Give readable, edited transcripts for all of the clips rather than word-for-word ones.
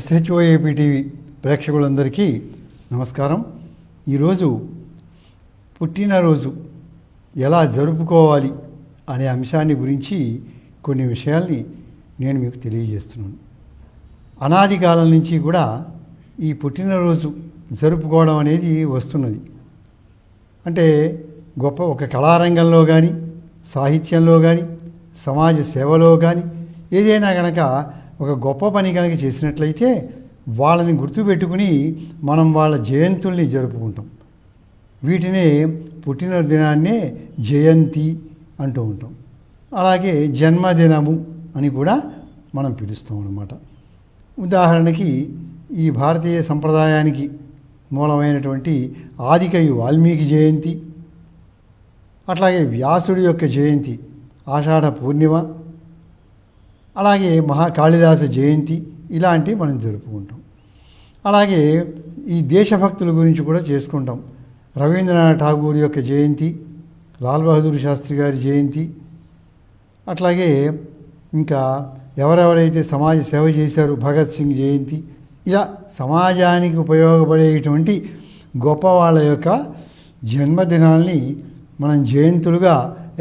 SHOAP TV ప్రేక్షకులందరికీ నమస్కారం. ఈరోజు పుట్టినరోజు ఎలా జరుపుకోవాలి అనే అంశాన్ని గురించి కొన్ని విషయాల్ని నేను మీకు తెలియజేస్తున్నాను. అనాది కాలం నుంచి కూడా ఈ పుట్టినరోజు జరుపుకోవడం అనేది వస్తున్నది. అంటే ఒక కళారంగంలో కానీ, సాహిత్యంలో కానీ, సమాజ సేవలో కానీ ఏదైనా కనుక ఒక గొప్ప పని కనుక చేసినట్లయితే వాళ్ళని గుర్తుపెట్టుకుని మనం వాళ్ళ జయంతుల్ని జరుపుకుంటాం. వీటినే పుట్టినదినాన్నే జయంతి అంటూ ఉంటాం. అలాగే జన్మదినము అని కూడా మనం పిలుస్తాం అన్నమాట. ఉదాహరణకి ఈ భారతీయ సంప్రదాయానికి మూలమైనటువంటి ఆదికవి వాల్మీకి జయంతి, అట్లాగే వ్యాసుడి యొక్క జయంతి ఆషాఢ పూర్ణిమ, అలాగే మహాకాళిదాస జయంతి ఇలాంటివి మనం జరుపుకుంటాం. అలాగే ఈ దేశభక్తుల గురించి కూడా చేసుకుంటాం. రవీంద్రనాథ్ ఠాగూర్ యొక్క జయంతి, లాల్ బహదూర్ శాస్త్రి గారి జయంతి, అట్లాగే ఇంకా ఎవరెవరైతే సమాజ సేవ చేశారో భగత్ సింగ్ జయంతి, ఇలా సమాజానికి ఉపయోగపడేటువంటి గొప్ప వాళ్ళ యొక్క జన్మదినాల్ని మనం జయంతులుగా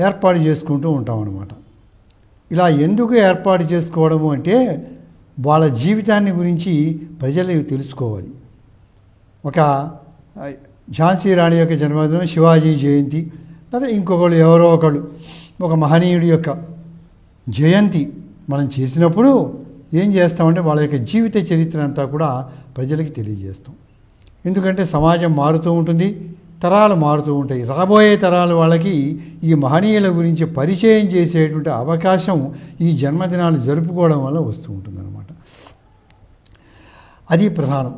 ఏర్పాటు చేసుకుంటూ ఉంటాం అన్నమాట. ఇలా ఎందుకు ఏర్పాటు చేసుకోవడము అంటే వాళ్ళ జీవితాన్ని గురించి ప్రజలు తెలుసుకోవాలి. ఒక ఝాన్సీ రాణి యొక్క జన్మదినం, శివాజీ జయంతి, లేదా ఇంకొకళ్ళు ఎవరో ఒకళ్ళు ఒక మహనీయుడి యొక్క జయంతి మనం చేసినప్పుడు ఏం చేస్తామంటే వాళ్ళ యొక్క జీవిత చరిత్ర అంతా కూడా ప్రజలకి తెలియజేస్తాం. ఎందుకంటే సమాజం మారుతూ ఉంటుంది, తరాలు మారుతూ ఉంటాయి. రాబోయే తరాల వాళ్ళకి ఈ మహనీయుల గురించి పరిచయం చేసేటువంటి అవకాశం ఈ జన్మదినాలు జరుపుకోవడం వల్ల వస్తూ ఉంటుందన్నమాట. అది ప్రధానం.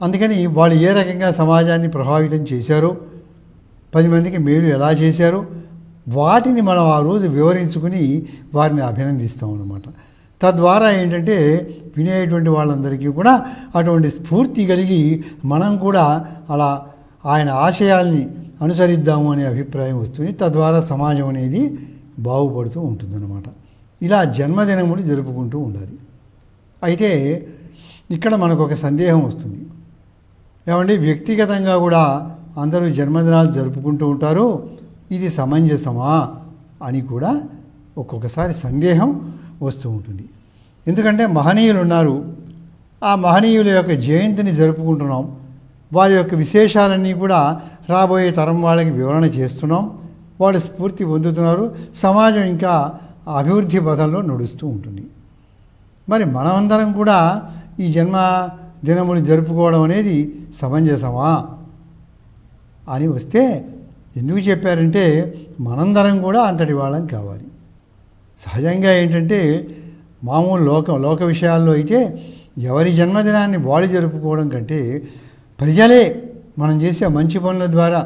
అందుకని వాళ్ళు ఏ రకంగా సమాజాన్ని ప్రభావితం చేశారో, 10 మందికి మేలు ఎలా చేశారో వాటిని మనం ఆ రోజు వివరించుకుని వారిని అభినందిస్తాం అన్నమాట. తద్వారా ఏంటంటే వినేటువంటి వాళ్ళందరికీ కూడా అటువంటి స్ఫూర్తి కలిగి మనం కూడా అలా ఆయన ఆశయాల్ని అనుసరిద్దాము అనే అభిప్రాయం వస్తుంది. తద్వారా సమాజం అనేది బాగుపడుతూ ఉంటుందన్నమాట. ఇలా జన్మదినములు జరుపుకుంటూ ఉండాలి. అయితే ఇక్కడ మనకు ఒక సందేహం వస్తుంది. ఏమంటే వ్యక్తిగతంగా కూడా అందరూ జన్మదినాలు జరుపుకుంటూ ఉంటారు, ఇది సమంజసమా అని కూడా ఒక్కొక్కసారి సందేహం వస్తూ ఉంటుంది. ఎందుకంటే మహనీయులు ఉన్నారు, ఆ మహనీయుల యొక్క జయంతిని జరుపుకుంటున్నాం, వారి యొక్క విశేషాలన్నీ కూడా రాబోయే తరం వాళ్ళకి వివరణ చేస్తున్నాం, వాళ్ళు స్ఫూర్తి పొందుతున్నారు, సమాజం ఇంకా అభివృద్ధి పథంలో నడుస్తూ ఉంటుంది. మరి మనమందరం కూడా ఈ జన్మదినములు జరుపుకోవడం అనేది సమంజసమా అని వస్తే ఎందుకు చెప్పారంటే మనందరం కూడా అంతటి వాళ్ళం కావాలి. సహజంగా ఏంటంటే మామూలు లోక విషయాల్లో అయితే ఎవరి జన్మదినాన్ని వాళ్ళు జరుపుకోవడం కంటే ప్రజలే మనం చేసే మంచి పనుల ద్వారా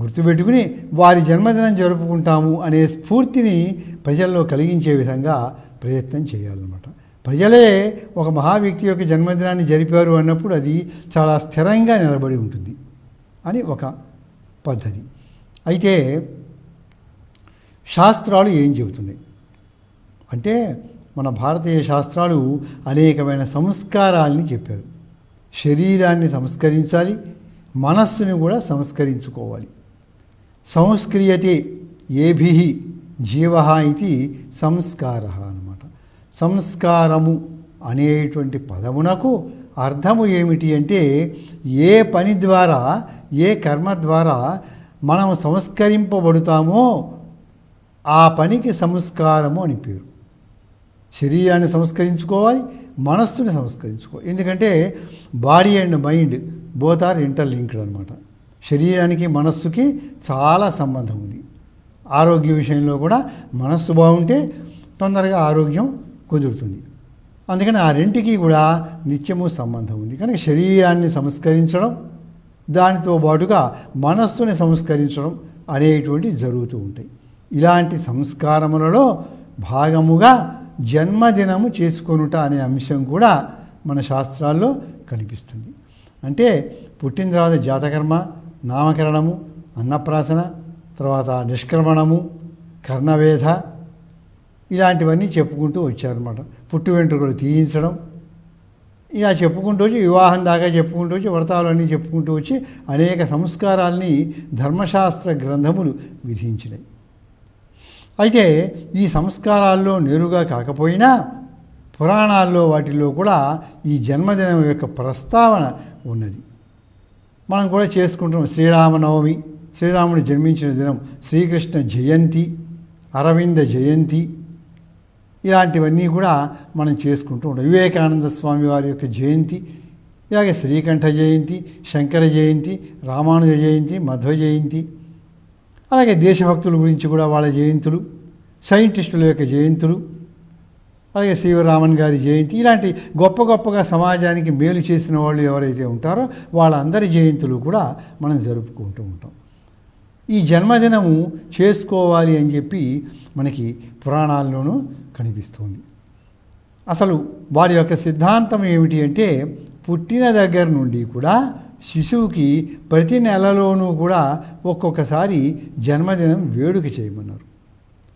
గుర్తుపెట్టుకుని వారి జన్మదినం జరుపుకుంటాము అనే స్ఫూర్తిని ప్రజల్లో కలిగించే విధంగా ప్రయత్నం చేయాలన్నమాట. ప్రజలే ఒక మహా వ్యక్తి యొక్క జన్మదినాన్ని జరిపారు అన్నప్పుడు అది చాలా స్థిరంగా నిలబడి ఉంటుంది అని ఒక పద్ధతి. అయితే శాస్త్రాలు ఏం చెబుతున్నాయి అంటే మన భారతీయ శాస్త్రాలు అనేకమైన సంస్కారాలని చెప్పారు. శరీరాన్ని సంస్కరించాలి, మనస్సుని కూడా సంస్కరించుకోవాలి. సంస్క్రియతే ఏభిః జీవః ఇది సంస్కారః అన్నమాట. సంస్కారము అనేటువంటి పదమునకు అర్థము ఏమిటి అంటే ఏ పని ద్వారా, ఏ కర్మ ద్వారా మనం సంస్కరింపబడతామో ఆ పనికి సంస్కారము అని పేరు. శరీరాన్ని సంస్కరించుకోవాలి, మనస్సుని సంస్కరించుకోవాలి. ఎందుకంటే body and mind both are interlinked అనమాట. శరీరానికి మనస్సుకి చాలా సంబంధం ఉంది. ఆరోగ్య విషయంలో కూడా మనస్సు బాగుంటే తొందరగా ఆరోగ్యం కుదురుతుంది. అందుకని ఆ రెంటికి కూడా నిత్యము సంబంధం ఉంది. కనుక శరీరాన్ని సంస్కరించడం, దానితో పాటుగా మనస్సుని సంస్కరించడం అనేటువంటి జరుగుతూ ఉంటాయి. ఇలాంటి సంస్కారములలో భాగముగా జన్మదినము చేసుకొనుట అనే అంశం కూడా మన శాస్త్రాల్లో కనిపిస్తుంది. అంటే పుట్టిన తర్వాత జాతకర్మ, ఇలాంటివన్నీ చెప్పుకుంటూ వచ్చారన్నమాట. పుట్టు వెంట్రుకలు తీయించడం, ఇలా చెప్పుకుంటూ వచ్చి వివాహం దాకా చెప్పుకుంటూ వచ్చి వ్రతాలన్నీ చెప్పుకుంటూ వచ్చి అనేక సంస్కారాల్ని ధర్మశాస్త్ర గ్రంథములు విధించినాయి. అయితే ఈ సంస్కారాల్లో నేరుగా కాకపోయినా పురాణాల్లో వాటిల్లో కూడా ఈ జన్మదినం యొక్క ప్రస్తావన ఉన్నది. మనం కూడా చేసుకుంటున్నాం. శ్రీరామనవమి, శ్రీరాముడు జన్మించిన దినం, శ్రీకృష్ణ జయంతి, అరవింద జయంతి, ఇలాంటివన్నీ కూడా మనం చేసుకుంటూ ఉంటాం. వివేకానంద స్వామి వారి యొక్క జయంతి, ఇలాగే శ్రీకంఠ జయంతి, శంకర జయంతి, రామానుజ జయంతి, మధ్వ జయంతి, అలాగే దేశభక్తుల గురించి కూడా వాళ్ళ జయంతులు, సైంటిస్టుల యొక్క జయంతులు, అలాగే శివరామన్ గారి జయంతి, ఇలాంటి గొప్ప గొప్పగా సమాజానికి మేలు చేసిన వాళ్ళు ఎవరైతే ఉంటారో వాళ్ళందరి జయంతులు కూడా మనం జరుపుకుంటూ ఉంటాం. ఈ జన్మదినము చేసుకోవాలి అని చెప్పి మనకి పురాణాల్లోనూ కనిపిస్తుంది. అసలు వారి యొక్క సిద్ధాంతం ఏమిటి అంటే, పుట్టిన దగ్గర నుండి కూడా శిశువుకి ప్రతి నెలలోనూ కూడా ఒక్కొక్కసారి జన్మదినం వేడుక చేయమన్నారు.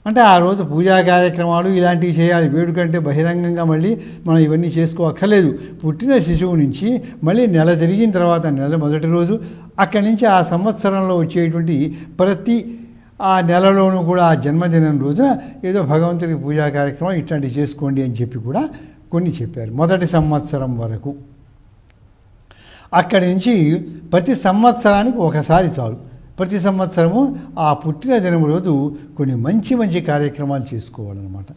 అంటే ఆ రోజు పూజా కార్యక్రమాలు ఇలాంటివి చేయాలి. వేడుకంటే బహిరంగంగా మళ్ళీ మనం ఇవన్నీ చేసుకోక్కర్లేదు. పుట్టిన శిశువు నుంచి మళ్ళీ నెల తిరిగిన తర్వాత నెల మొదటి రోజు, అక్కడి నుంచి ఆ సంవత్సరంలో వచ్చేటువంటి ప్రతి ఆ నెలలోనూ కూడా ఆ జన్మదినం రోజున ఏదో భగవంతుడికి పూజా కార్యక్రమం ఇట్లాంటివి చేసుకోండి అని చెప్పి కూడా కొన్ని చెప్పారు. మొదటి సంవత్సరం వరకు. అక్కడి నుంచి ప్రతి సంవత్సరానికి ఒకసారి చాలు. ప్రతి సంవత్సరము ఆ పుట్టిన దినం రోజు కొన్ని మంచి మంచి కార్యక్రమాలు చేసుకోవాలన్నమాట.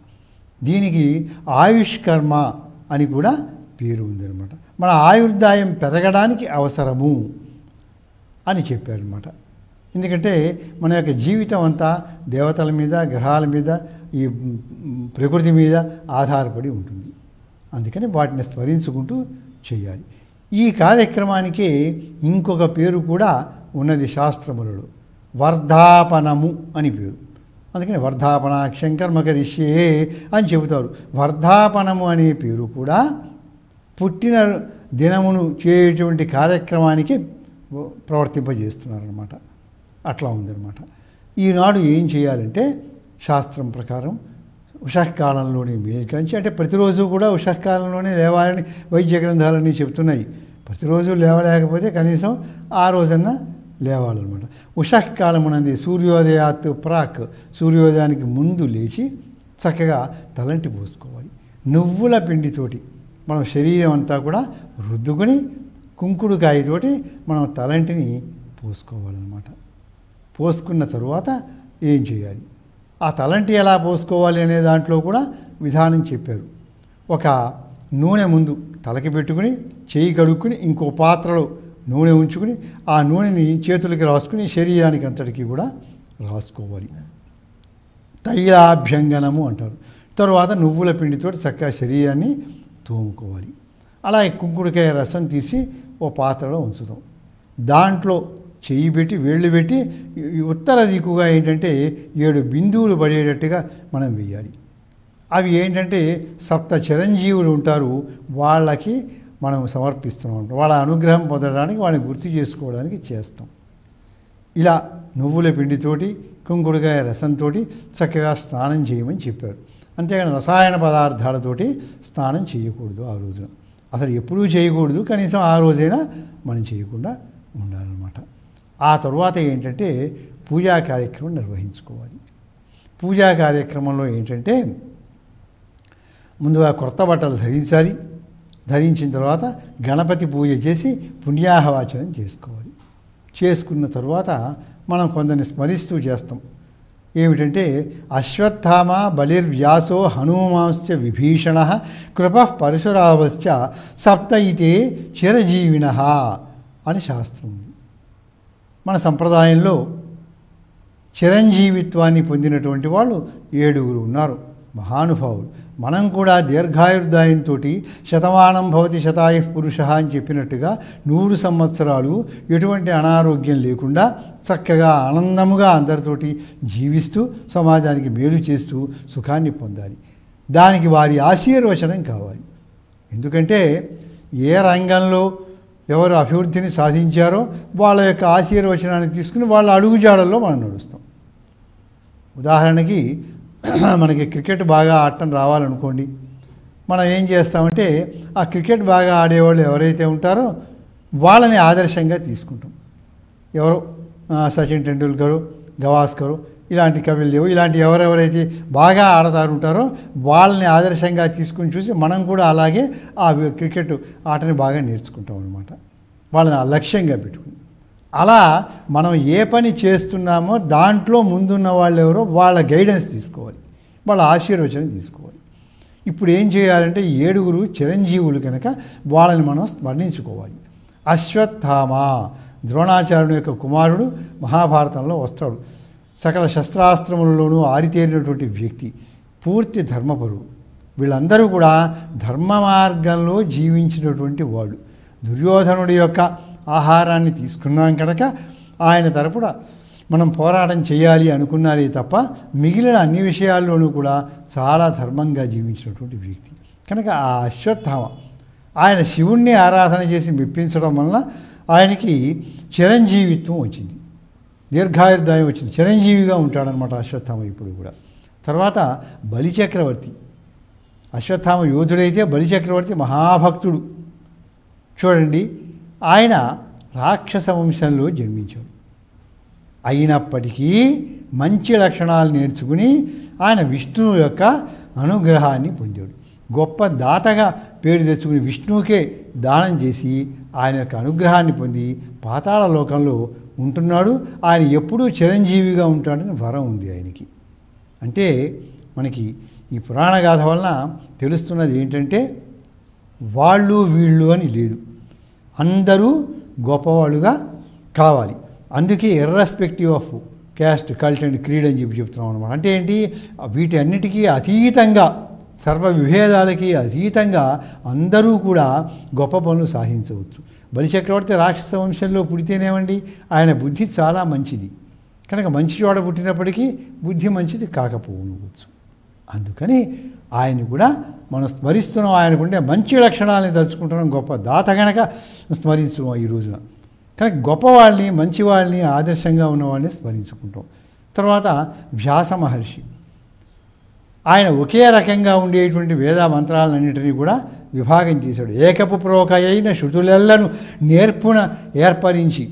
దీనికి ఆయుష్కర్మ అని కూడా పేరు ఉందన్నమాట. మన ఆయుర్దాయం పెరగడానికి అవసరము అని చెప్పారన్నమాట. ఎందుకంటే మన యొక్క జీవితం అంతా దేవతల మీద, గ్రహాల మీద, ఈ ప్రకృతి మీద ఆధారపడి ఉంటుంది. అందుకని వాటిని స్మరించుకుంటూ చేయాలి. ఈ కార్యక్రమానికి ఇంకొక పేరు కూడా ఉన్నది శాస్త్రములలో, వర్ధాపనము అని పేరు. అందుకని వర్ధాపనాక్షం కర్మ కరిష్యే అని చెబుతారు. వర్ధాపనము అనే పేరు కూడా పుట్టిన దినమును చేయటువంటి కార్యక్రమానికి ప్రవర్తింపజేస్తున్నారన్నమాట. అట్లా ఉందన్నమాట. ఈనాడు ఏం చేయాలంటే శాస్త్రం ప్రకారం ఉషఃకాలంలోనే మేల్కంచి, అంటే ప్రతిరోజు కూడా ఉషఃకాలంలోనే లేవాలని వైద్య గ్రంథాలన్నీ చెప్తున్నాయి. ప్రతిరోజు లేవలేకపోతే కనీసం ఆ రోజన్నా లేవాలన్నమాట. ఉషఃకాలమునంది సూర్యోదయాత్ ప్రాక్, సూర్యోదయానికి ముందు లేచి చక్కగా తలంటి పోసుకోవాలి. నువ్వుల పిండితోటి మనం శరీరం అంతా కూడా రుద్దుకొని కుంకుడుకాయతోటి మనం తలంటిని పోసుకోవాలన్నమాట. పోసుకున్న తరువాత ఏం చేయాలి, ఆ తలంటి ఎలా పోసుకోవాలి అనే దాంట్లో కూడా విధానం చెప్పారు. ఒక నూనె ముందు తలకి పెట్టుకుని చేయి కడుక్కుని ఇంకో పాత్రలో నూనె ఉంచుకుని ఆ నూనెని చేతులకి రాసుకుని శరీరానికి అంతటికీ కూడా రాసుకోవాలి. తైలాభ్యంగనము అంటారు. తరువాత నువ్వుల పిండితో చక్కగా శరీరాన్ని తోముకోవాలి. అలాగే కుంకుడుకాయ రసం తీసి ఓ పాత్రలో ఉంచుతాం. దాంట్లో చెయ్యి పెట్టి వేళ్ళు పెట్టి ఉత్తర దిక్కుగా ఏంటంటే 7 బిందువులు పడేటట్టుగా మనం వేయాలి. అవి ఏంటంటే సప్త చిరంజీవులు ఉంటారు, వాళ్ళకి మనం సమర్పిస్తున్నాం. వాళ్ళ అనుగ్రహం పొందడానికి, వాళ్ళని గుర్తు చేసుకోవడానికి చేస్తాం. ఇలా నువ్వుల పిండితోటి కుంకుడుకాయ రసంతో చక్కగా స్నానం చేయమని చెప్పారు. అంతేగాని రసాయన పదార్థాలతోటి స్నానం చేయకూడదు ఆ రోజున. అసలు ఎప్పుడూ చేయకూడదు, కనీసం ఆ రోజైనా మనం చేయకుండా ఉండాలన్నమాట. ఆ తరువాత ఏంటంటే పూజా కార్యక్రమం నిర్వహించుకోవాలి. పూజా కార్యక్రమంలో ఏంటంటే ముందుగా కొత్త బట్టలు ధరించాలి. ధరించిన తర్వాత గణపతి పూజ చేసి పుణ్యాహవాచనం చేసుకోవాలి. చేసుకున్న తరువాత మనం కొందరిని స్మరిస్తూ చేస్తాం. ఏమిటంటే అశ్వత్థామ బలిర్వ్యాసో హనుమాంశ్చ విభీషణ కృపః పరశురావశ్చ సప్త ఇతే చిరజీవిన అని శాస్త్రం ఉంది. మన సంప్రదాయంలో చిరంజీవిత్వాన్ని పొందినటువంటి వాళ్ళు 7 ఉన్నారు, మహానుభావులు. మనం కూడా దీర్ఘాయుర్దాయంతో శతమానం భవతి శతాయుః పురుష అని చెప్పినట్టుగా 100 సంవత్సరాలు ఎటువంటి అనారోగ్యం లేకుండా చక్కగా ఆనందముగా అందరితోటి జీవిస్తూ సమాజానికి మేలు చేస్తూ సుఖాన్ని పొందాలి. దానికి వారి ఆశీర్వచనం కావాలి. ఎందుకంటే ఏ రంగంలో ఎవరు అభివృద్ధిని సాధించారో వాళ్ళ యొక్క ఆశీర్వచనాన్ని తీసుకుని వాళ్ళ అడుగుజాడల్లో మనం నడుస్తాం. ఉదాహరణకి మనకి క్రికెట్ బాగా ఆడటం రావాలనుకోండి, మనం ఏం చేస్తామంటే ఆ క్రికెట్ బాగా ఆడేవాళ్ళు ఎవరైతే ఉంటారో వాళ్ళని ఆదర్శంగా తీసుకుంటాం. ఎవరు సచిన్ టెండూల్కరు, గవాస్కరు, ఇలాంటి కపిల్ దేవ్, ఇలాంటి ఎవరెవరైతే బాగా ఆడతారుంటారో వాళ్ళని ఆదర్శంగా తీసుకుని చూసి మనం కూడా అలాగే ఆ క్రికెట్ ఆటని బాగా నేర్చుకుంటాం అన్నమాట, వాళ్ళని లక్ష్యంగా పెట్టుకుని. అలా మనం ఏ పని చేస్తున్నామో దాంట్లో ముందున్న వాళ్ళు ఎవరో వాళ్ళ గైడెన్స్ తీసుకోవాలి, వాళ్ళ ఆశీర్వచనం తీసుకోవాలి. ఇప్పుడు ఏం చేయాలంటే 7 చిరంజీవులు కనుక వాళ్ళని మనం స్మరించుకోవాలి. అశ్వత్థామ ద్రోణాచార్యుని యొక్క కుమారుడు, మహాభారతంలో వస్తాడు. సకల శస్త్రాస్త్రములలోనూ ఆరితేరినటువంటి వ్యక్తి, పూర్తి ధర్మపరుడు. వీళ్ళందరూ కూడా ధర్మ మార్గంలో జీవించినటువంటి వాళ్ళు. దుర్యోధనుడి యొక్క ఆహారాన్ని తీసుకున్నాం కనుక ఆయన తరపున మనం పోరాటం చేయాలి అనుకున్నారే తప్ప మిగిలిన అన్ని విషయాల్లోనూ కూడా చాలా ధర్మంగా జీవించినటువంటి వ్యక్తి కనుక ఆ అశ్వత్థామ ఆయన శివుణ్ణి ఆరాధన చేసి మెప్పించడం వలన ఆయనకి చిరంజీవిత్వం వచ్చింది, దీర్ఘాయుర్దాయం వచ్చింది, చిరంజీవిగా ఉంటాడనమాట అశ్వత్థామ ఇప్పుడు కూడా. తర్వాత బలిచక్రవర్తి, అశ్వత్థామ యోధుడైతే బలిచక్రవర్తి మహాభక్తుడు. చూడండి, ఆయన రాక్షస వంశంలో జన్మించాడు. అయినప్పటికీ మంచి లక్షణాలు నేర్చుకుని ఆయన విష్ణువు యొక్క అనుగ్రహాన్ని పొందాడు. గొప్ప దాతగా పేరు తెచ్చుకుని విష్ణువుకే దానం చేసి ఆయన యొక్క అనుగ్రహాన్ని పొంది పాతాళ లోకంలో ఉంటున్నాడు. ఆయన ఎప్పుడూ చిరంజీవిగా ఉంటాడని వరం ఉంది ఆయనకి. అంటే మనకి ఈ పురాణ గాథ వలన తెలుస్తున్నది ఏంటంటే వాళ్ళు వీళ్ళు అని లేదు, అందరూ గొప్పవాళ్ళుగా కావాలి. అందుకే irrespective of caste, cult and creed అని చెప్తున్నాం అనమాట. అంటే ఏంటి, వీటి అన్నిటికీ అతీతంగా, సర్వ విభేదాలకి అతీతంగా అందరూ కూడా గొప్ప పనులు సాధించవచ్చు. బలిచక్రవర్తి రాక్షస వంశంలో పుడితేనేమండి ఆయన బుద్ధి చాలా మంచిది కనుక మంచి చోట పుట్టినప్పటికీ బుద్ధి మంచిది కాకపోవచ్చు. అందుకని ఆయన కూడా మనం స్మరిస్తున్నాం, ఆయనకుండే మంచి లక్షణాలని తలుచుకుంటున్నాం. గొప్ప దాత గనక స్మరిస్తున్నాం ఈ రోజున. కనుక గొప్పవాళ్ళని, మంచివాళ్ళని, ఆదర్శంగా ఉన్నవాళ్ళని స్మరించుకుంటాం. తర్వాత వ్యాస మహర్షి, ఆయన ఒకే రకంగా ఉండేటువంటి వేద మంత్రాలన్నింటినీ కూడా విభాగం చేశాడు. ఏకపు ప్రోకయైన శృతులెల్లను నేర్పున ఏర్పరించి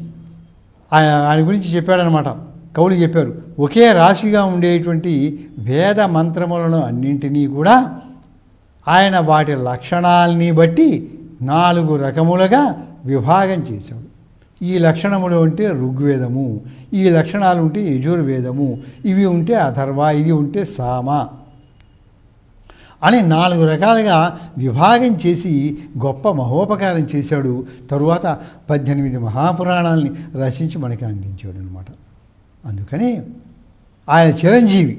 ఆయన గురించి చెప్పాడనమాట. కవులు చెప్పారు, ఒకే రాశిగా ఉండేటువంటి వేద మంత్రములను అన్నింటినీ కూడా ఆయన వాటి లక్షణాలని బట్టి 4 రకములుగా విభాగం చేశాడు. ఈ లక్షణములు ఉంటే ఋగ్వేదము, ఈ లక్షణాలు ఉంటే యజుర్వేదము, ఇవి ఉంటే అథర్వ, ఇది ఉంటే సామ అని 4 రకాలుగా విభాగం చేసి గొప్ప మహోపకారం చేశాడు. తరువాత 18 మహాపురాణాలని రచించి మనకి అందించాడు అనమాట. అందుకని ఆయన చిరంజీవి,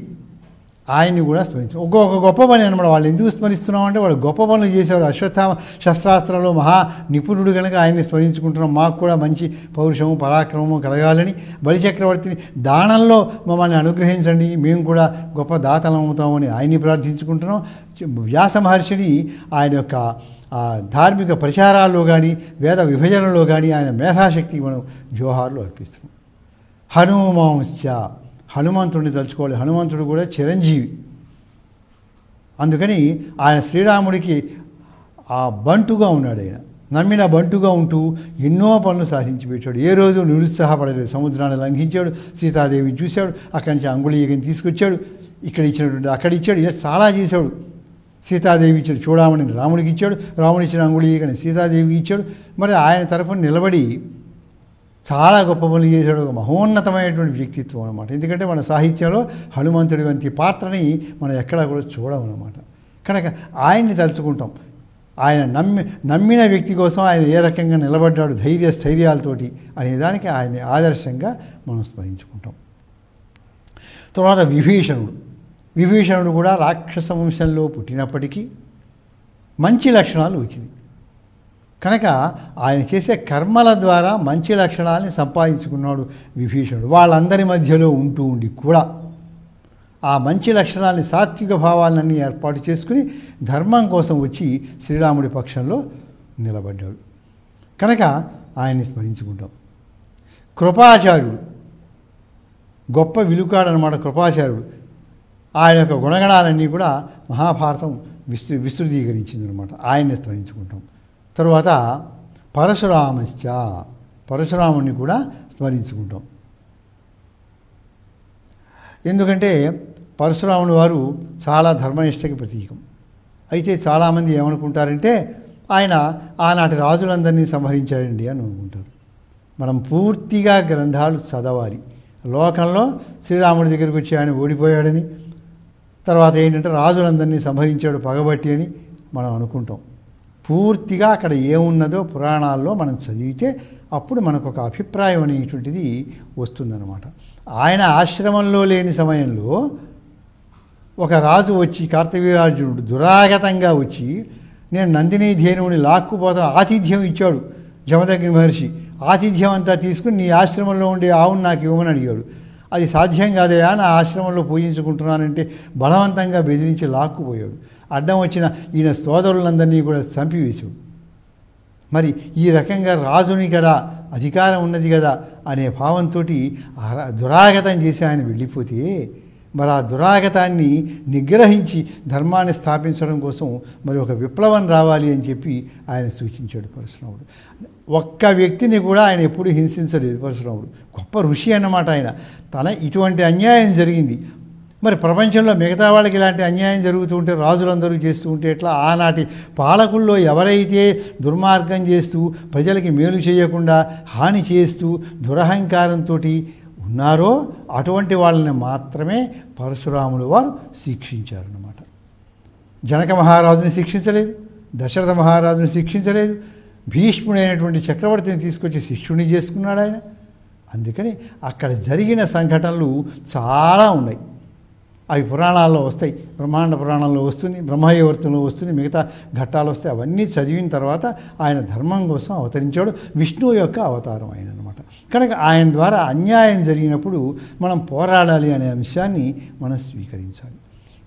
ఆయన్ని కూడా స్మరించారు. ఒక్కొక్క గొప్ప పని అనమాట. వాళ్ళు ఎందుకు స్మరిస్తున్నాం అంటే వాళ్ళు గొప్ప పనులు చేశారు. అశ్వత్థామ శస్త్రాస్త్రంలో మహా నిపుణుడు కనుక ఆయన్ని స్మరించుకుంటున్నాం. మాకు కూడా మంచి పౌరుషము, పరాక్రమము కలగాలని, బలిచక్రవర్తిని దానంలో మమ్మల్ని అనుగ్రహించండి, మేము కూడా గొప్ప దాతలు అవుతామని ఆయన్ని ప్రార్థించుకుంటున్నాం. వ్యాస మహర్షిని ఆయన యొక్క ధార్మిక ప్రచారాల్లో కానీ, వేద విభజనలో కానీ ఆయన మేధాశక్తికి మనం జోహార్లు అర్పిస్తున్నాం. హనుమాంశ్చ, హనుమంతుడిని తలుచుకోవాలి. హనుమంతుడు కూడా చిరంజీవి. అందుకని ఆయన శ్రీరాముడికి ఆ బంటుగా ఉన్నాడు. ఆయన నమ్మిన బంటుగా ఉంటూ ఎన్నో పనులు సాధించి పెట్టాడు. ఏ రోజు నిరుత్సాహపడలేదు. సముద్రాన్ని లంఘించాడు, సీతాదేవిని చూశాడు, అక్కడి నుంచి అంగుళీయకని తీసుకొచ్చాడు, ఇక్కడ ఇచ్చినటువంటి అక్కడ ఇచ్చాడు, చాలా చేశాడు. సీతాదేవి ఇచ్చాడు చూడమని రాముడికి ఇచ్చాడు, రాముడు ఇచ్చిన అంగుళీయకని సీతాదేవికి ఇచ్చాడు. మరి ఆయన తరఫున నిలబడి చాలా గొప్ప పనులు చేశాడు. ఒక మహోన్నతమైనటువంటి వ్యక్తిత్వం అనమాట. ఎందుకంటే మన సాహిత్యంలో హనుమంతుడి వంటి పాత్రని మనం ఎక్కడా కూడా చూడమన్నమాట. కనుక ఆయన్ని తలుచుకుంటాం. ఆయన నమ్మిన వ్యక్తి కోసం ఆయన ఏ రకంగా నిలబడ్డాడు స్థైర్యాలతోటి అనే దానికి ఆయన్ని ఆదర్శంగా మనం స్మరించుకుంటాం. తర్వాత విభీషణుడు కూడా రాక్షస వంశంలో పుట్టినప్పటికీ మంచి లక్షణాలు వచ్చినాయి కనుక ఆయన చేసే కర్మల ద్వారా మంచి లక్షణాలని సంపాదించుకున్నాడు విభీషణుడు. వాళ్ళందరి మధ్యలో ఉండి కూడా ఆ మంచి లక్షణాలని, సాత్విక భావాలన్నీ ఏర్పాటు చేసుకుని ధర్మం కోసం వచ్చి శ్రీరాముడి పక్షంలో నిలబడ్డాడు కనుక ఆయన్ని స్మరించుకుంటాం. కృపాచార్యుడు గొప్ప విలుకాడనమాట. కృపాచార్యుడు ఆయన యొక్క గుణగణాలన్నీ కూడా మహాభారతం విస్తృతీకరించిందనమాట. ఆయన్ని స్మరించుకుంటాం. తరువాత పరశురామశ్చ, పరశురాముని కూడా స్మరించుకుంటాం. ఎందుకంటే పరశురాముని వారు చాలా ధర్మనిష్టకి ప్రతీకం. అయితే చాలామంది ఏమనుకుంటారంటే ఆయన ఆనాటి రాజులందరినీ సంహరించాడండి అని అనుకుంటారు. మనం పూర్తిగా గ్రంథాలు చదవాలి. లోకంలో శ్రీరాముడి దగ్గరికి వచ్చి ఆయన ఓడిపోయాడని, తర్వాత ఏంటంటే రాజులందరినీ సంహరించాడు పగబట్టి అని మనం అనుకుంటాం. పూర్తిగా అక్కడ ఏమున్నదో పురాణాల్లో మనం చదివితే అప్పుడు మనకు ఒక అభిప్రాయం అనేటువంటిది వస్తుందన్నమాట. ఆయన ఆశ్రమంలో లేని సమయంలో ఒక రాజు వచ్చి, కార్తవీర్యార్జునుడు దురాగతంగా వచ్చి, నేను నందిని ధేనువుని లాక్కుపోతాను, ఆతిథ్యం ఇచ్చాడు జమదగ్ని మహర్షి. ఆతిథ్యం అంతా తీసుకుని నీ ఆశ్రమంలో ఉండే ఆవును నాకు ఇవ్వమని అడిగాడు. అది సాధ్యం కాదయా, నా ఆశ్రమంలో పూజించుకుంటున్నానంటే బలవంతంగా బెదిరించి లాక్కుపోయాడు. అడ్డం వచ్చిన ఈయన సోదరులందరినీ కూడా చంపివేశాడు. మరి ఈ రకంగా రాజుని కదా అధికారం ఉన్నది కదా అనే భావంతో దురాగతం చేసి ఆయన వెళ్ళిపోతే, మరి ఆ దురాగతాన్ని నిగ్రహించి ధర్మాన్ని స్థాపించడం కోసం మరి ఒక విప్లవం రావాలి అని చెప్పి ఆయన సూచించాడు పరశురాముడు. ఒక్క వ్యక్తిని కూడా ఆయన ఎప్పుడూ హింసించలేదు పరశురాముడు. గొప్ప ఋషి అన్నమాట ఆయన. ఇటువంటి అన్యాయం జరిగింది, మరి ప్రపంచంలో మిగతా వాళ్ళకి ఇలాంటి అన్యాయం జరుగుతూ ఉంటే, రాజులందరూ చేస్తూ ఉంటే ఎట్లా? ఆనాటి పాలకుల్లో ఎవరైతే దుర్మార్గం చేస్తూ ప్రజలకి మేలు చేయకుండా హాని చేస్తూ దురహంకారంతో ఉన్నారో అటువంటి వాళ్ళని మాత్రమే పరశురాముడు వారు శిక్షించారన్నమాట. జనక మహారాజుని శిక్షించలేదు, దశరథ మహారాజుని శిక్షించలేదు, భీష్ముడైనటువంటి చక్రవర్తిని తీసుకొచ్చి శిష్యుని చేసుకున్నాడు ఆయన. అందుకని అక్కడ జరిగిన సంఘటనలు చాలా ఉన్నాయి. అవి పురాణాల్లో వస్తాయి, బ్రహ్మాండ పురాణంలో వస్తుంది, బ్రహ్మవైవర్తంలో వస్తుంది, మిగతా ఘట్టాలు వస్తాయి. అవన్నీ చదివిన తర్వాత ఆయన ధర్మం కోసం అవతరించాడు. విష్ణువు యొక్క అవతారం ఆయన అనమాట. కనుక ఆయన ద్వారా అన్యాయం జరిగినప్పుడు మనం పోరాడాలి అనే అంశాన్ని మనం స్వీకరించాలి.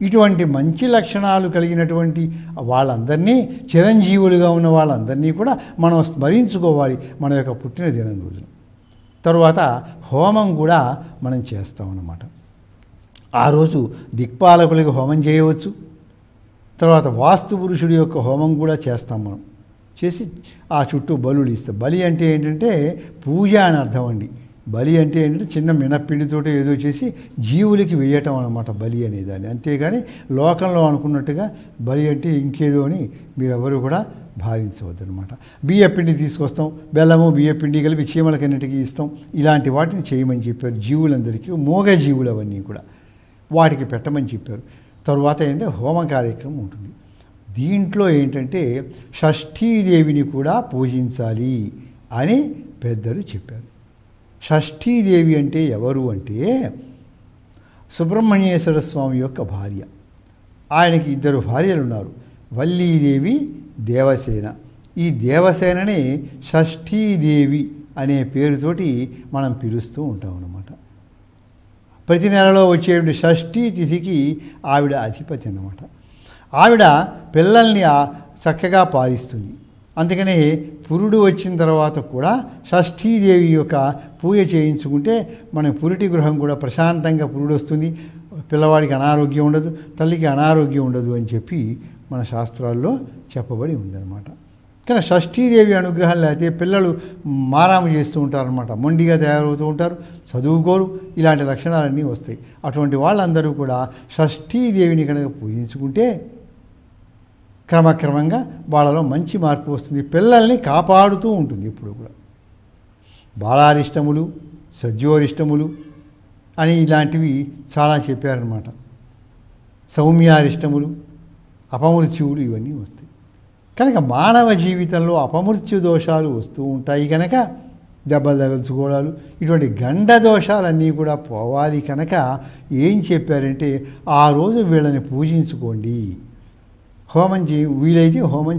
ఇటువంటి మంచి లక్షణాలు కలిగినటువంటి వాళ్ళందరినీ, చిరంజీవులుగా ఉన్న వాళ్ళందరినీ కూడా మనం స్మరించుకోవాలి మన యొక్క పుట్టినదినం రోజున. తరువాత హోమం కూడా మనం చేస్తామన్నమాట. ఆ రోజు దిక్పాలకులకి హోమం చేయవచ్చు. తర్వాత వాస్తు పురుషుడి యొక్క హోమం కూడా చేస్తాం మనం. చేసి ఆ చుట్టూ బలులు ఇస్తాం. బలి అంటే ఏంటంటే పూజ అని అర్థం అండి. బలి అంటే ఏంటంటే చిన్న మినప్పిండితో ఏదో చేసి జీవులకి వేయటం అన్నమాట బలి అనేదాన్ని. అంతేగాని లోకంలో అనుకున్నట్టుగా బలి అంటే ఇంకేదో అని మీరెవరు కూడా భావించవద్దనమాట. బియ్యపిండి తీసుకొస్తాం, బెల్లము బియ్యపిండి కలిపి చీమలకన్నిటికీ ఇస్తాం. ఇలాంటి వాటిని చేయమని చెప్పారు జీవులందరికీ, మూగ జీవులు అవన్నీ కూడా వాటికి పెట్టమని చెప్పారు. తరువాత ఏంటంటే హోమ కార్యక్రమం ఉంటుంది. దీంట్లో ఏంటంటే షష్ఠీదేవిని కూడా పూజించాలి అని పెద్దలు చెప్పారు. షష్ఠీదేవి అంటే ఎవరు అంటే సుబ్రహ్మణ్యేశ్వర స్వామి యొక్క భార్య. ఆయనకి 2 భార్యలు ఉన్నారు, వల్లీదేవి, దేవసేన. ఈ దేవసేనని షష్ఠీదేవి అనే పేరుతోటి మనం పిలుస్తూ ఉంటాం అన్నమాట. ప్రతి నెలలో వచ్చే షష్ఠీ తిథికి ఆవిడ అధిపతి అన్నమాట. ఆవిడ పిల్లల్ని చక్కగా పాలిస్తుంది. అందుకనే పురుడు వచ్చిన తర్వాత కూడా షష్ఠీదేవి యొక్క పూజ చేయించుకుంటే మన పురిటి గృహం కూడా ప్రశాంతంగా పురుడు వస్తుంది, పిల్లవాడికి అనారోగ్యం ఉండదు, తల్లికి అనారోగ్యం ఉండదు అని చెప్పి మన శాస్త్రాల్లో చెప్పబడి ఉందన్నమాట. కానీ షష్ఠీదేవి అనుగ్రహం లేకపోతే పిల్లలు మారాము చేస్తూ ఉంటారనమాట, మొండిగా తయారవుతూ ఉంటారు, చదువుకోరు, ఇలాంటి లక్షణాలన్నీ వస్తాయి. అటువంటి వాళ్ళందరూ కూడా షష్ఠీదేవిని కనుక పూజించుకుంటే క్రమక్రమంగా వాళ్ళలో మంచి మార్పు వస్తుంది. పిల్లల్ని కాపాడుతూ ఉంటుంది ఎప్పుడు కూడా. బాలారిష్టములు, సద్యోరిష్టములు అని ఇలాంటివి చాలా చెప్పారనమాట. సౌమ్యారిష్టములు, అపమృత్యువులు ఇవన్నీ వస్తాయి. కనుక మానవ జీవితంలో అపమృత్యు దోషాలు వస్తూ ఉంటాయి. కనుక దెబ్బలు తగులుచుకోవడాలు, ఇటువంటి గండ దోషాలన్నీ కూడా పోవాలి. కనుక ఏం చెప్పారంటే ఆ రోజు వీళ్ళని పూజించుకోండి, హోమం వీలైతే హోమం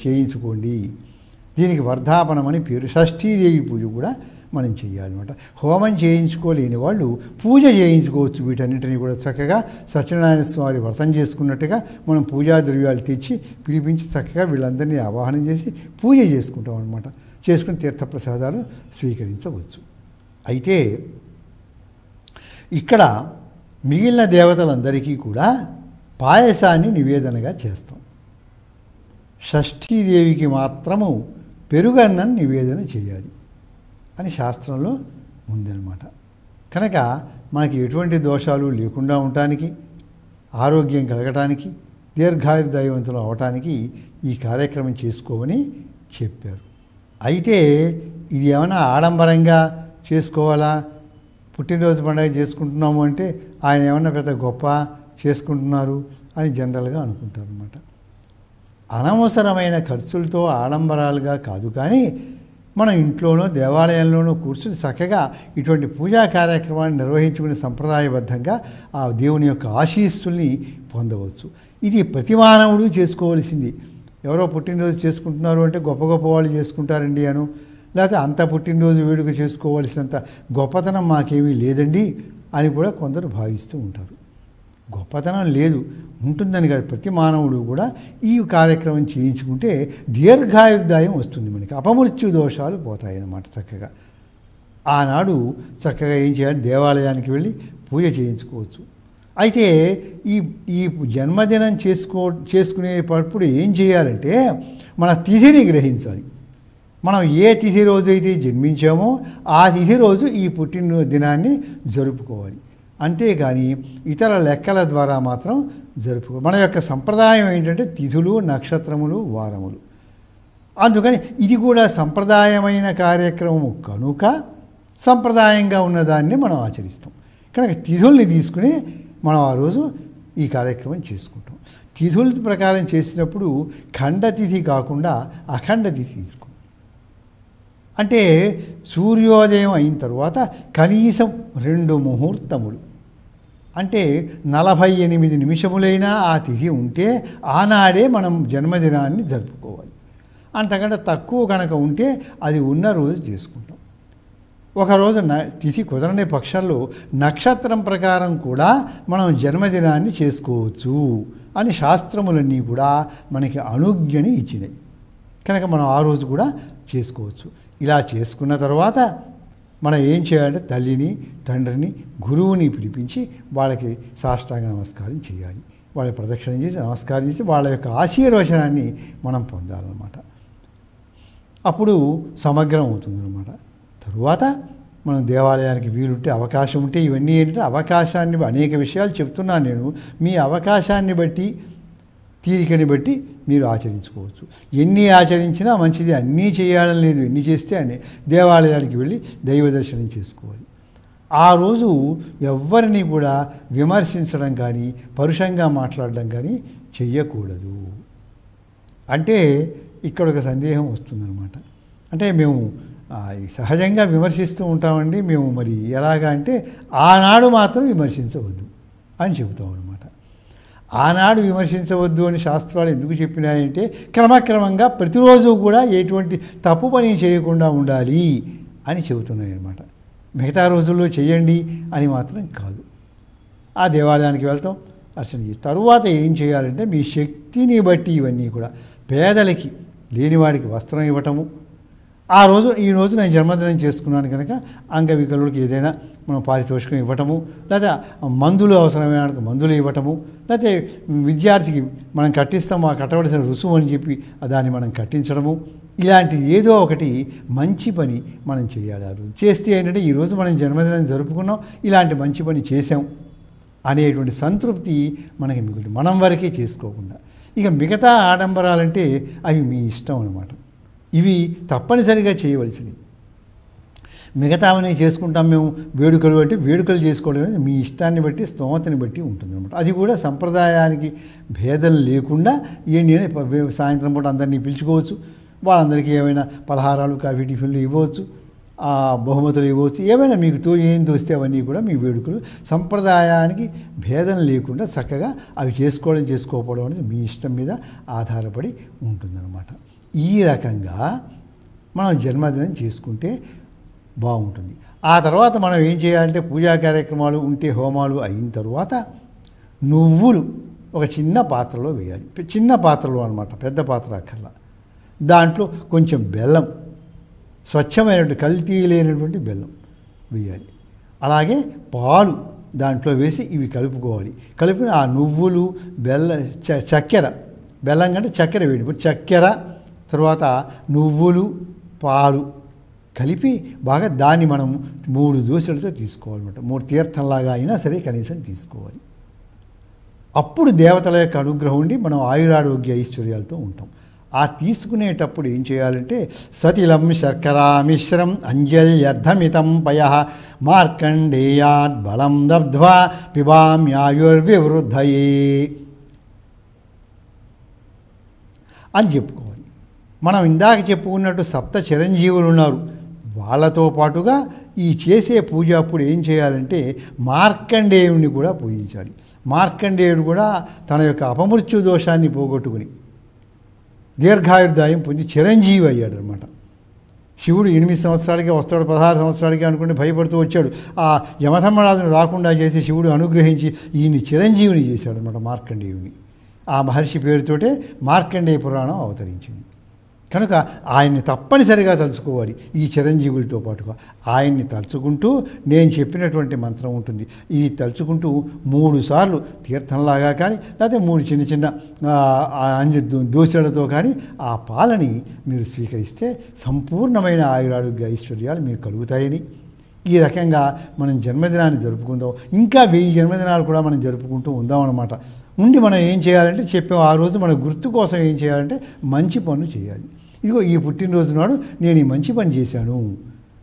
చేయించుకోండి. దీనికి వర్ధాపనం అని పేరు. షష్ఠీదేవి పూజ కూడా మనం చేయాలన్నమాట. హోమం చేయించుకోలేని వాళ్ళు పూజ చేయించుకోవచ్చు. వీటన్నిటిని కూడా చక్కగా సత్యనారాయణ స్వామి వ్రతం చేసుకున్నట్టుగా మనం పూజా ద్రవ్యాలు తెచ్చి పిలిపించి చక్కగా వీళ్ళందరినీ ఆవాహనం చేసి పూజ చేసుకుంటాం అనమాట. చేసుకుని తీర్థప్రసాదాలు స్వీకరించవచ్చు. అయితే ఇక్కడ మిగిలిన దేవతలందరికీ కూడా పాయసాన్ని నివేదనగా చేస్తాం. షష్ఠీదేవికి మాత్రము పెరుగన్నం నివేదన చేయాలి అని శాస్త్రంలో ఉందన్నమాట. కనుక మనకి ఎటువంటి దోషాలు లేకుండా ఉండటానికి, ఆరోగ్యం కలగటానికి, దీర్ఘాయుర్దాయవంతులు అవటానికి ఈ కార్యక్రమం చేసుకోమని చెప్పారు. అయితే ఇది ఏమైనా ఆడంబరంగా చేసుకోవాలా, పుట్టినరోజు పండుగ చేసుకుంటున్నాము అంటే ఆయన ఏమన్నా పెద్ద గొప్ప చేసుకుంటున్నారు అని జనరల్గా అనుకుంటారు అన్నమాట. అనవసరమైన ఖర్చులతో ఆడంబరాలుగా కాదు, కానీ మనం ఇంట్లోనో దేవాలయంలోనో కూర్చుని చక్కగా ఇటువంటి పూజా కార్యక్రమాన్ని నిర్వహించుకునే సంప్రదాయబద్ధంగా ఆ దేవుని యొక్క ఆశీస్సుల్ని పొందవచ్చు. ఇది ప్రతి మానవుడు చేసుకోవలసింది. ఎవరో పుట్టినరోజు చేసుకుంటున్నారు అంటే గొప్ప గొప్ప వాళ్ళు చేసుకుంటారండి అను, లేకపోతే అంత పుట్టినరోజు వేడుక చేసుకోవలసినంత గొప్పతనం మాకేమీ లేదండి అని కూడా కొందరు భావిస్తూ ఉంటారు. గొప్పతనం లేదు, ఉంటుందని కాదు. ప్రతి మానవుడు కూడా ఈ కార్యక్రమం చేయించుకుంటే దీర్ఘాయుర్దాయం వస్తుంది, మనకి అపమృత్యు దోషాలు పోతాయన్నమాట. చక్కగా ఆనాడు చక్కగా ఏం చేయాలి, దేవాలయానికి వెళ్ళి పూజ చేయించుకోవచ్చు. అయితే ఈ జన్మదినం చేసుకునేటప్పుడు ఏం చేయాలంటే మన తిథిని గ్రహించాలి. మనం ఏ తిథి రోజు అయితే జన్మించామో ఆ తిథి రోజు ఈ పుట్టిన దినాన్ని జరుపుకోవాలి. అంతేకాని ఇతర లెక్కల ద్వారా మాత్రం మన యొక్క సంప్రదాయం ఏంటంటే తిథులు, నక్షత్రములు, వారములు. అందుకని ఇది కూడా సంప్రదాయమైన కార్యక్రమము కనుక సంప్రదాయంగా ఉన్నదాన్ని మనం ఆచరిస్తాం. కనుక తిథుల్ని తీసుకుని మనం ఆ రోజు ఈ కార్యక్రమం చేసుకుంటాం. తిథుల ప్రకారం చేసినప్పుడు ఖండతిథి కాకుండా అఖండ తిథి తీసుకో. అంటే సూర్యోదయం అయిన తర్వాత కనీసం 2 ముహూర్తములు, అంటే 48 నిమిషములైనా ఆ తిథి ఉంటే ఆనాడే మనం జన్మదినాన్ని జరుపుకోవాలి. అంతకంటే తక్కువ కనుక ఉంటే అది ఉన్న రోజు చేసుకుంటాం. ఒకరోజు తిథి కుదరని పక్షంలో నక్షత్రం ప్రకారం కూడా మనం జన్మదినాన్ని చేసుకోవచ్చు అని శాస్త్రములన్నీ కూడా మనకి అనుజ్ఞని ఇచ్చినాయి. కనుక మనం ఆ రోజు కూడా చేసుకోవచ్చు. ఇలా చేసుకున్న తర్వాత మనం ఏం చేయాలంటే తల్లిని, తండ్రిని, గురువుని పిలిపించి వాళ్ళకి సాష్టాంగ నమస్కారం చేయాలి. వాళ్ళకి ప్రదక్షిణ చేసి నమస్కారం చేసి వాళ్ళ యొక్క ఆశీర్వచనాన్ని మనం పొందాలన్నమాట. అప్పుడు సమగ్రం అవుతుందన్నమాట. తరువాత మనం దేవాలయానికి వీలుంటే, అవకాశం ఉంటే, ఇవన్నీ ఏంటంటే అవకాశాన్ని, అనేక విషయాలు చెప్తున్నాను నేను, మీ అవకాశాన్ని బట్టి, తీరికని బట్టి మీరు ఆచరించుకోవచ్చు. ఎన్ని ఆచరించినా మంచిది, అన్నీ చేయాలని లేదు. ఎన్ని చేస్తే అని దేవాలయానికి వెళ్ళి దైవ దర్శనం చేసుకోవాలి. ఆ రోజు ఎవ్వరిని కూడా విమర్శించడం కానీ పరుషంగా మాట్లాడడం కానీ చెయ్యకూడదు. అంటే ఇక్కడ ఒక సందేహం వస్తుందన్నమాట. అంటే మేము సహజంగా విమర్శిస్తూ ఉంటామండి, మేము మరి ఎలాగా అంటే ఆనాడు మాత్రం విమర్శించవద్దు అని చెబుతాం అన్నమాట. ఆనాడు విమర్శించవద్దు అని శాస్త్రాలు ఎందుకు చెప్పినాయంటే క్రమక్రమంగా ప్రతిరోజు కూడా ఎటువంటి తప్పు పని చేయకుండా ఉండాలి అని చెబుతున్నాయి అన్నమాట. మిగతా రోజుల్లో చేయండి అని మాత్రం కాదు. ఆ దేవాలయానికి వెళ్తాం, అర్చన చేసి తరువాత ఏం చేయాలంటే మీ శక్తిని బట్టి ఇవన్నీ కూడా పేదలకి, లేనివాడికి వస్త్రం ఇవ్వటము, ఈ రోజు నేను జన్మదినం చేసుకున్నాను కనుక అంగవికలుడికి ఏదైనా మనం పారితోషికం ఇవ్వటము, లేదా మందులు అవసరమైన మందులు ఇవ్వటము, లేకపోతే విద్యార్థికి మనం కట్టిస్తాము ఆ కట్టవలసిన రుసుము అని చెప్పి దాన్ని మనం కట్టించడము, ఇలాంటి ఏదో ఒకటి మంచి పని మనం చేయాలి. ఆ రోజు చేస్తే ఏంటంటే ఈరోజు మనం జన్మదినం జరుపుకున్నాం, ఇలాంటి మంచి పని చేసాం అనేటువంటి సంతృప్తి మనకి మిగులుతుంది, మనం వరకే చేసుకోకుండా. ఇక మిగతా ఆడంబరాలంటే అవి మీ ఇష్టం అన్నమాట. ఇవి తప్పనిసరిగా చేయవలసినవి. మిగతావన్నీ చేసుకుంటాం మేము, వేడుకలు అంటే వేడుకలు చేసుకోవడం అనేది మీ ఇష్టాన్ని బట్టి, స్తోమతని బట్టి ఉంటుందన్నమాట. అది కూడా సంప్రదాయానికి భేదం లేకుండా సాయంత్రం పూట అందరినీ పిలుచుకోవచ్చు, వాళ్ళందరికీ ఏమైనా పలహారాలు, కాఫీ, టిఫిన్లు ఇవ్వచ్చు, బహుమతులు ఇవ్వచ్చు, ఏమైనా మీకు ఏం తోస్తే అవన్నీ కూడా మీ వేడుకలు. సంప్రదాయానికి భేదం లేకుండా చక్కగా అవి చేసుకోకపోవడం అనేది మీ ఇష్టం మీద ఆధారపడి ఉంటుందన్నమాట. ఈ రకంగా మనం జన్మదినం చేసుకుంటే బాగుంటుంది. ఆ తర్వాత మనం ఏం చేయాలంటే పూజా కార్యక్రమాలు ఉంటే, హోమాలు అయిన తర్వాత నువ్వులు ఒక చిన్న పాత్రలో వేయాలి. చిన్న పాత్రలో అన్నమాట, పెద్ద పాత్ర అక్కర్లా. దాంట్లో కొంచెం బెల్లం, స్వచ్ఛమైనటువంటి కల్తీ లేనటువంటి బెల్లం వేయాలి. అలాగే పాలు దాంట్లో వేసి ఇవి కలుపుకోవాలి. కలిపి ఆ నువ్వులు, చక్కెర, బెల్లం కంటే చక్కెర వేడి, ఇప్పుడు చక్కెర, తర్వాత నువ్వులు, పాలు కలిపి బాగా దాన్ని మనం 3 దోశలతో తీసుకోవాలన్నమాట. 3 తీర్థంలాగా అయినా సరే కనీసం తీసుకోవాలి. అప్పుడు దేవతల యొక్క అనుగ్రహం ఉండి మనం ఆయురారోగ్య ఐశ్వర్యాలతో ఉంటాం. ఆ తీసుకునేటప్పుడు ఏం చేయాలంటే సతిలం శర్కరా మిశ్రం అంజల్యర్ధమితం పయ మార్కండేయాద్ బలం దబ్ధ్వా పిబామ్యాయుర్వివృద్ధయే అని చెప్పుకోవాలి. మనం ఇందాక చెప్పుకున్నట్టు 7 చిరంజీవులు ఉన్నారు. వాళ్ళతో పాటుగా ఈ చేసే పూజ అప్పుడు ఏం చేయాలంటే మార్కండేయుడిని కూడా పూజించాలి. మార్కండేయుడు కూడా తన యొక్క అపమృత్యు దోషాన్ని పోగొట్టుకుని దీర్ఘాయుర్దాయం పొంది చిరంజీవి అయ్యాడు అనమాట. శివుడు 8 సంవత్సరాలకే వస్తాడు, 16 సంవత్సరాలకే అనుకుంటే భయపడుతూ వచ్చాడు. ఆ యమధర్మరాజును రాకుండా చేసి శివుడు అనుగ్రహించి ఈయన్ని చిరంజీవిని చేశాడు అనమాట, మార్కండేయుని. ఆ మహర్షి పేరుతోటే మార్కండేయ పురాణం అవతరించింది. కనుక ఆయన్ని తప్పనిసరిగా తలుచుకోవాలి. ఈ చిరంజీవులతో పాటుగా ఆయన్ని తలుచుకుంటూ నేను చెప్పినటువంటి మంత్రం ఉంటుంది. ఇది తలుచుకుంటూ 3 సార్లు తీర్థంలాగా కానీ లేకపోతే 3 చిన్న చిన్న దోశలతో కానీ ఆ పాలని మీరు స్వీకరిస్తే సంపూర్ణమైన ఆయురారోగ్య ఐశ్వర్యాలు మీకు కలుగుతాయని, ఈ రకంగా మనం జన్మదినాన్ని జరుపుకుందాం. ఇంకా 1000 జన్మదినాలు కూడా మనం జరుపుకుంటూ ఉందామన్నమాట. ఉండి మనం ఏం చేయాలంటే చెప్పాం, ఆ రోజు మన గుర్తు కోసం ఏం చేయాలంటే మంచి పనులు చేయాలి. ఇదిగో ఈ పుట్టినరోజు నాడు నేను ఈ మంచి పని చేశాను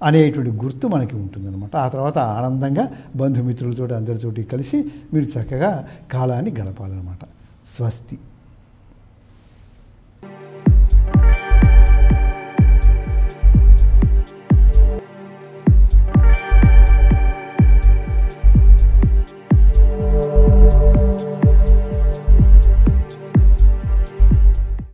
అనేటువంటి గుర్తు మనకి ఉంటుందన్నమాట. ఆ తర్వాత ఆనందంగా బంధుమిత్రులతో అందరితోటి కలిసి మీరు చక్కగా కాలాన్ని గడపాలన్నమాట. స్వస్తి.